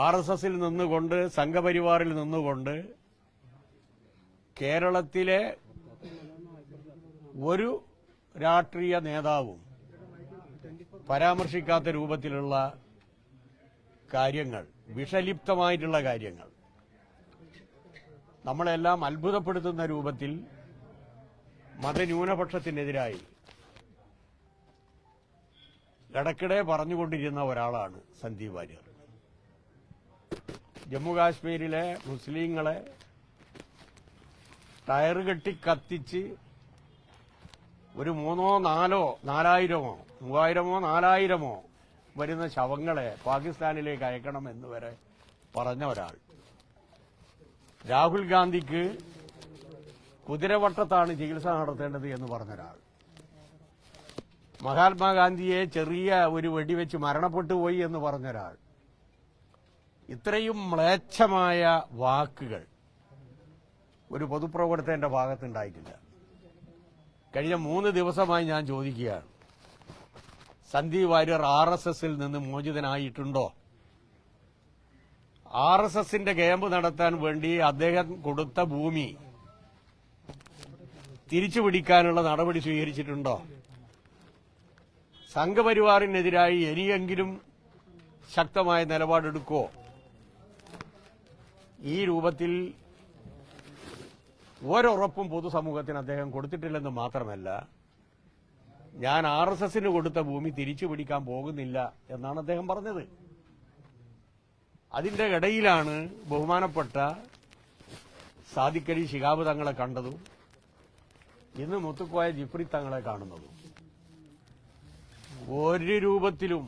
ആർഎസ്എസിൽ നിന്നുകൊണ്ട് സംഘപരിവാറിൽ നിന്നുകൊണ്ട് കേരളത്തിലെ ഒരു രാഷ്ട്രീയ നേതാവും പരാമർശിക്കാത്ത രൂപത്തിലുള്ള കാര്യങ്ങൾ, വിഷലിപ്തമായിട്ടുള്ള കാര്യങ്ങൾ, നമ്മളെല്ലാം അത്ഭുതപ്പെടുത്തുന്ന രൂപത്തിൽ മതന്യൂനപക്ഷത്തിനെതിരായി ഇടയ്ക്കിടെ പറഞ്ഞുകൊണ്ടിരുന്ന ഒരാളാണ് സന്ദീപ് വാര്യർ. ജമ്മുകാശ്മീരിലെ മുസ്ലിങ്ങളെ ടയർ കെട്ടി കത്തിച്ച് ഒരു 3000-4000 വരുന്ന ശവങ്ങളെ പാകിസ്ഥാനിലേക്ക് അയക്കണമെന്ന് വരെ പറഞ്ഞ ഒരാൾ. രാഹുൽ ഗാന്ധിക്ക് കുതിരവട്ടത്താണ് ചികിത്സ നടത്തേണ്ടത് എന്ന് പറഞ്ഞ ഒരാൾ. മഹാത്മാഗാന്ധിയെ ചെറിയ ഒരു വെടിവെച്ച് മരണപ്പെട്ടു പോയി എന്ന് പറഞ്ഞ ഒരാൾ. ഇത്രയും മ്ലേച്ഛമായ വാക്കുകൾ ഒരു പൊതുപ്രവർത്തകന്റെ ഭാഗത്തുണ്ടായിട്ടില്ല. കഴിഞ്ഞ 3 ദിവസമായി ഞാൻ ചോദിക്കുകയാണ്, സന്ദീപ് വാര്യർ ആർഎസ്എസിൽ നിന്ന് മോചിതനായിട്ടുണ്ടോ? ആർഎസ്എസിന്റെ ക്യാമ്പ് നടത്താൻ വേണ്ടി അദ്ദേഹം കൊടുത്ത ഭൂമി തിരിച്ചുപിടിക്കാനുള്ള നടപടി സ്വീകരിച്ചിട്ടുണ്ടോ? സംഘപരിവാറിനെതിരായി ഇനിയെങ്കിലും ശക്തമായ നിലപാടെടുക്കോ? ഈ രൂപത്തിൽ ഒരുറപ്പും പൊതുസമൂഹത്തിന് അദ്ദേഹം കൊടുത്തിട്ടില്ലെന്ന് മാത്രമല്ല, ഞാൻ ആർഎസ്എസിന് കൊടുത്ത ഭൂമി തിരിച്ചു പിടിക്കാൻ പോകുന്നില്ല എന്നാണ് അദ്ദേഹം പറഞ്ഞത്. അതിന്റെ ഇടയിലാണ് ബഹുമാനപ്പെട്ട സാദിഖ് അലി ശിഹാബ് തങ്ങളെ കണ്ടതും ഇന്ന് മുത്തുക്കോയ ജിഫ്രി തങ്ങളെ കാണുന്നതും. ഒരു രൂപത്തിലും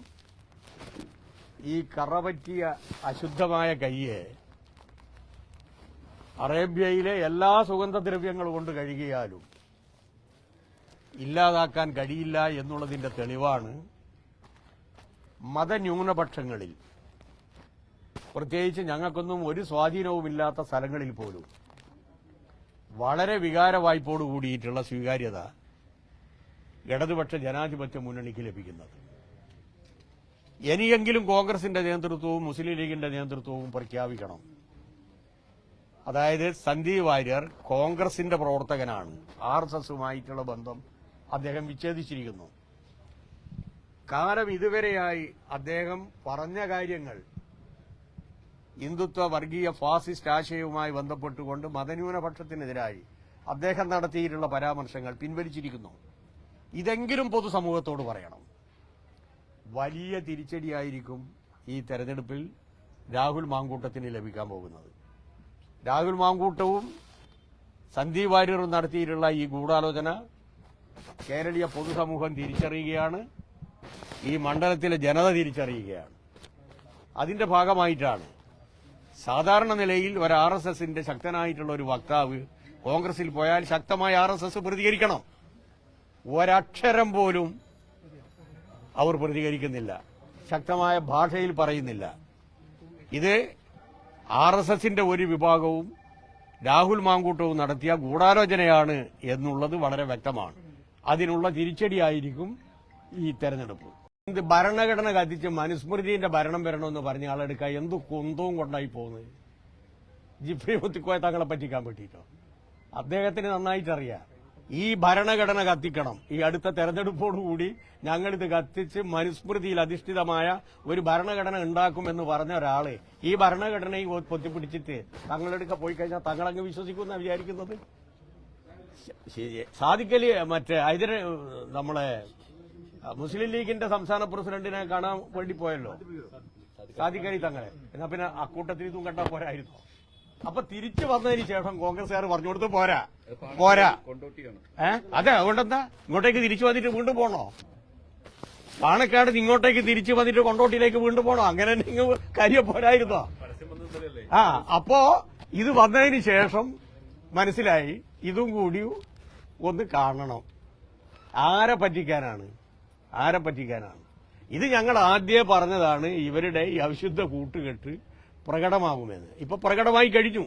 ഈ കറപറ്റിയ അശുദ്ധമായ കയ്യെ അറേബ്യയിലെ എല്ലാ സുഗന്ധദ്രവ്യങ്ങൾ കൊണ്ട് കഴുകിയാലും ഇല്ലാതാക്കാൻ കഴിയില്ല എന്നുള്ളതിന്റെ തെളിവാണ് മതന്യൂനപക്ഷങ്ങളിൽ, പ്രത്യേകിച്ച് ഞങ്ങൾക്കൊന്നും ഒരു സ്വാധീനവുമില്ലാത്ത സ്ഥലങ്ങളിൽ പോലും വളരെ വികാരവായ്പോട് കൂടിയിട്ടുള്ള സ്വീകാര്യത ഇടതുപക്ഷ ജനാധിപത്യ മുന്നണിക്ക് ലഭിക്കുന്നത്. ഇനിയെങ്കിലും കോൺഗ്രസിന്റെ നേതൃത്വവും മുസ്ലിം ലീഗിന്റെ നേതൃത്വവും പ്രഖ്യാപിക്കണം. അതായത് സന്ദീപ് വാര്യർ കോൺഗ്രസിന്റെ പ്രവർത്തകനാണ്, ആർഎസ്എസുമായിട്ടുള്ള ബന്ധം അദ്ദേഹം വിച്ഛേദിച്ചിരിക്കുന്നു. കാലം ഇതുവരെയായി അദ്ദേഹം പറഞ്ഞ കാര്യങ്ങൾ ഹിന്ദുത്വ വർഗീയ ഫാസിസ്റ്റ് ആശയവുമായി ബന്ധപ്പെട്ടുകൊണ്ട് മതന്യൂനപക്ഷത്തിനെതിരായി അദ്ദേഹം നടത്തിയിട്ടുള്ള പരാമർശങ്ങൾ പിൻവലിച്ചിരിക്കുന്നു. ഇതെങ്കിലും പൊതുസമൂഹത്തോട് പറയണം. വലിയ തിരിച്ചടിയായിരിക്കും ഈ തെരഞ്ഞെടുപ്പിൽ രാഹുൽ മാങ്കൂട്ടത്തിന് ലഭിക്കാൻ പോകുന്നത്. രാഹുൽ മാങ്കൂട്ടവും സന്ദീപ് വാര്യറും നടത്തിയിട്ടുള്ള ഈ ഗൂഢാലോചന കേരളീയ പൊതുസമൂഹം തിരിച്ചറിയുകയാണ്, ഈ മണ്ഡലത്തിലെ ജനത തിരിച്ചറിയുകയാണ്. അതിന്റെ ഭാഗമായിട്ടാണ് സാധാരണ നിലയിൽ ഒരു ആർഎസ്എസിന്റെ ശക്തനായിട്ടുള്ള ഒരു വക്താവ് കോൺഗ്രസിൽ പോയാൽ ശക്തമായി ആർഎസ്എസ് പ്രതികരിക്കണം. ഒരക്ഷരം പോലും അവർ പ്രതികരിക്കുന്നില്ല, ശക്തമായ ഭാഷയിൽ പറയുന്നില്ല. ഇത് ആർഎസ്എസിന്റെ ഒരു വിഭാഗവും രാഹുൽ മാങ്കൂട്ടവും നടത്തിയ ഗൂഢാലോചനയാണ് എന്നുള്ളത് വളരെ വ്യക്തമാണ്. അതിനുള്ള തിരിച്ചടിയായിരിക്കും ഈ തെരഞ്ഞെടുപ്പ്. ഭരണഘടന കത്തിച്ച് മനുസ്മൃതിന്റെ ഭരണം വരണമെന്ന് പറഞ്ഞ ആളെടുക്കാൻ എന്ത് കുന്തവും കൊണ്ടായി പോകുന്നത്? ജിഫ്രി മുത്തുക്കോയ തങ്ങളെ പറ്റിക്കാൻ പറ്റിയിട്ടോ? അദ്ദേഹത്തിന് നന്നായിട്ടറിയാം ഈ ഭരണഘടന കത്തിക്കണം. ഈ അടുത്ത തെരഞ്ഞെടുപ്പോടുകൂടി ഞങ്ങളിത് കത്തിച്ച് മനുസ്മൃതിയിൽ അധിഷ്ഠിതമായ ഒരു ഭരണഘടന ഉണ്ടാക്കുമെന്ന് പറഞ്ഞ ഒരാള് ഈ ഭരണഘടനയെ പൊത്തിപ്പിടിച്ചിട്ട് തങ്ങളെടുക്ക പോയി കഴിഞ്ഞാൽ തങ്ങളങ്ങ് വിശ്വസിക്കുമെന്നാണ് വിചാരിക്കുന്നത്. സാദിഖ് അലി നമ്മളെ മുസ്ലിം ലീഗിന്റെ സംസ്ഥാന പ്രസിഡന്റിനെ കാണാൻ വേണ്ടി പോയല്ലോ സാദിഖ് അലി തങ്ങളെ. എന്നാ പിന്നെ അക്കൂട്ടത്തിൽ ഇതും കണ്ടാൽ പോരായിരുന്നു. അപ്പൊ തിരിച്ചു വന്നതിന് ശേഷം കോൺഗ്രസ്സുകാർ പറഞ്ഞു കൊടുത്ത് പോരാ. അതെ, അതുകൊണ്ടെന്താ ഇങ്ങോട്ടേക്ക് തിരിച്ചു വന്നിട്ട് വീണ്ടും പോണോ? പാണക്കാട് ഇങ്ങോട്ടേക്ക് തിരിച്ചു വന്നിട്ട് കൊണ്ടോട്ടിയിലേക്ക് വീണ്ടും പോണോ? അങ്ങനെ കാര്യം പോരായിരുന്നോ? അപ്പോ ഇത് വന്നതിന് ശേഷം മനസ്സിലായി ഇതും കൂടി ഒന്ന് കാണണം. ആരെ പറ്റിക്കാനാണ്? ഇത് ഞങ്ങൾ ആദ്യമേ പറഞ്ഞതാണ്. ഇവരുടെ ഈ അവിശുദ്ധ കൂട്ടുകെട്ട് പ്രകടമാകുമെന്ന്. ഇപ്പൊ പ്രകടമായി കഴിഞ്ഞു.